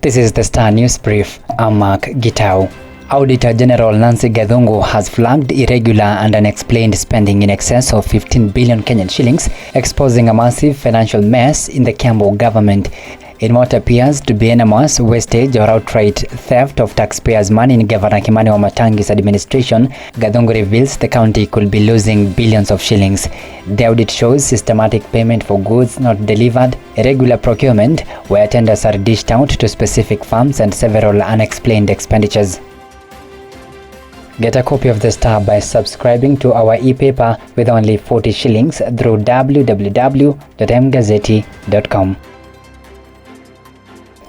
This is the Star News Brief. I'm Mark Gitau. Auditor General Nancy Gathungu has flagged irregular and unexplained spending in excess of 15 billion Kenyan shillings, exposing a massive financial mess in the Kiambu government. In what appears to be enormous wastage or outright theft of taxpayers' money in Governor Kimani Wamatangi's administration, Gathungu reveals the county could be losing billions of shillings. The audit shows systematic payment for goods not delivered, irregular procurement where tenders are dished out to specific firms, and several unexplained expenditures. Get a copy of the Star by subscribing to our e-paper with only 40 shillings through www.mgazzetti.com.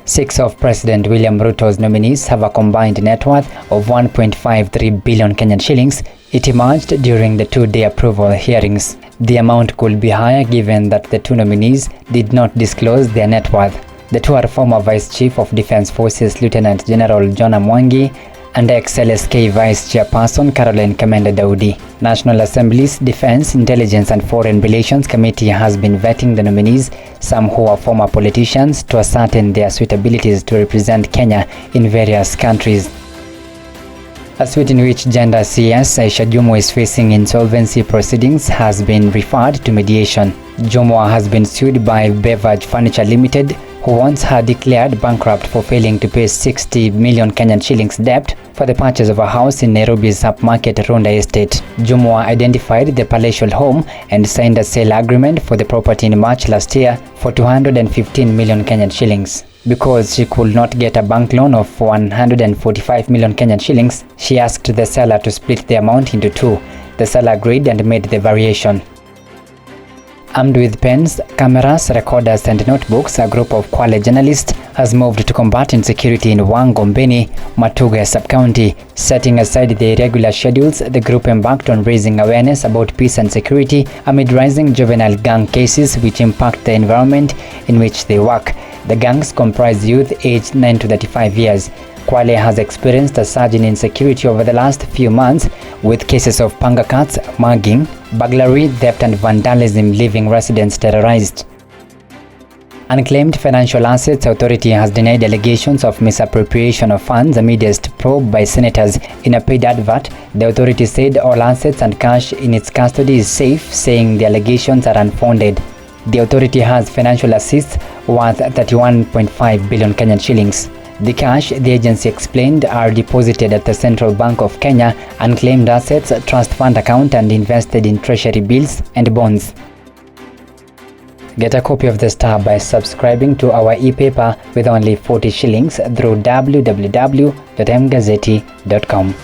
6 of President William Ruto's nominees have a combined net worth of 1.53 billion Kenyan shillings. It emerged during the two-day approval hearings. The amount could be higher given that the two nominees did not disclose their net worth. The two are former Vice Chief of Defence Forces Lieutenant General John Mwangi and ex-LSK Vice Chairperson Caroline Kamenda Daudi. National Assembly's Defense, Intelligence and Foreign Relations Committee has been vetting the nominees, some who are former politicians, to ascertain their suitabilities to represent Kenya in various countries. A suit in which gender CS Aisha Jumwa is facing insolvency proceedings has been referred to mediation. Jumwa has been sued by Beverage Furniture Limited, who wants her declared bankrupt for failing to pay 60 million Kenyan shillings debt for the purchase of a house in Nairobi's upmarket Ronda Estate. Jumwa identified the palatial home and signed a sale agreement for the property in March last year for 215 million Kenyan shillings. Because she could not get a bank loan of 145 million Kenyan shillings, she asked the seller to split the amount into two. The seller agreed and made the variation. Armed with pens, cameras, recorders and notebooks, a group of Kwale journalists has moved to combat insecurity in Wangombeni, Matuga sub-county. Setting aside the irregular schedules, the group embarked on raising awareness about peace and security amid rising juvenile gang cases which impact the environment in which they work. The gangs comprise youth aged 9 to 35 years. Kwale has experienced a surge in insecurity over the last few months, with cases of panga cuts, mugging, burglary, theft and vandalism leaving residents terrorized. Unclaimed Financial Assets Authority has denied allegations of misappropriation of funds amidst probe by senators. In a paid advert, the authority said all assets and cash in its custody is safe, saying the allegations are unfounded. The authority has financial assets worth 31.5 billion Kenyan shillings. The cash, the agency explained, are deposited at the Central Bank of Kenya, unclaimed assets, trust fund account and invested in treasury bills and bonds. Get a copy of the Star by subscribing to our e-paper with only 40 shillings through www.mgazzetti.com.